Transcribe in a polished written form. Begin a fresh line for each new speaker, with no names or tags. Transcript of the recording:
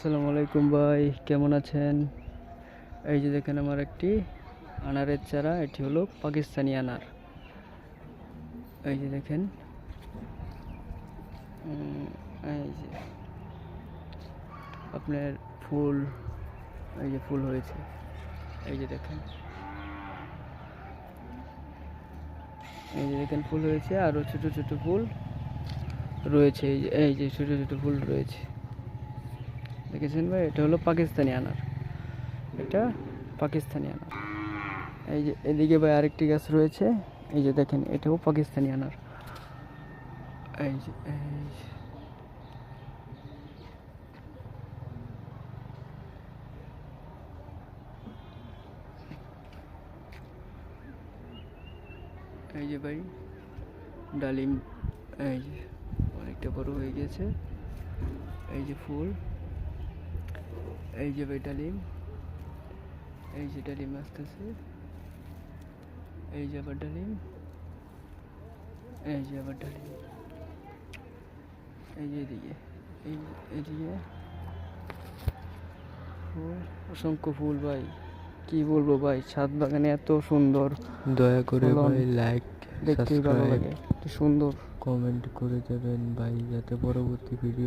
আসসালামু আলাইকুম ভাই, কেমন আছেন? এই যে দেখেন আমার একটি আনারের চারা, এটি হলো পাকিস্তানি আনার। এই যে দেখেন, এই যে আপনার ফুল, এই যে ফুল হয়েছে, এই যে দেখেন, এই যে দেখেন ফুল হয়েছে, আরও ছোট ছোট ফুল রয়েছে। এই যে ছোট ছোট ফুল রয়েছে, দেখেছেন ভাই? এটা হলো পাকিস্তানি আনার, এটা পাকিস্তানি আনার। এই যে এদিকে ভাই আরেকটি গাছ রয়েছে, এই যে দেখেন, এটাও পাকিস্তানি আনার। এই যে এই যে ভাই ডালিম, এই যে অনেকটা বড় হয়ে গেছে। এই যে ফুল, এই যে ভাই ডালিম, এই যে ডালিম আসতেছে, এই যে আবার ডালিম, এই যে আবার ডালিম, এই যে এদিকে, এদিকে ফুল, অসংখ্য ফুল ভাই, কি বলবো ভাই, ছাদ বাগানে এত সুন্দর।
দয়া করে
ফলন
ভাই লাইক,
দেখতেই ভালো
সাবস্ক্রাইব,
লাগে, কি সুন্দর।
কমেন্ট করে দেবেন ভাই, যাতে পরবর্তী ভিডিও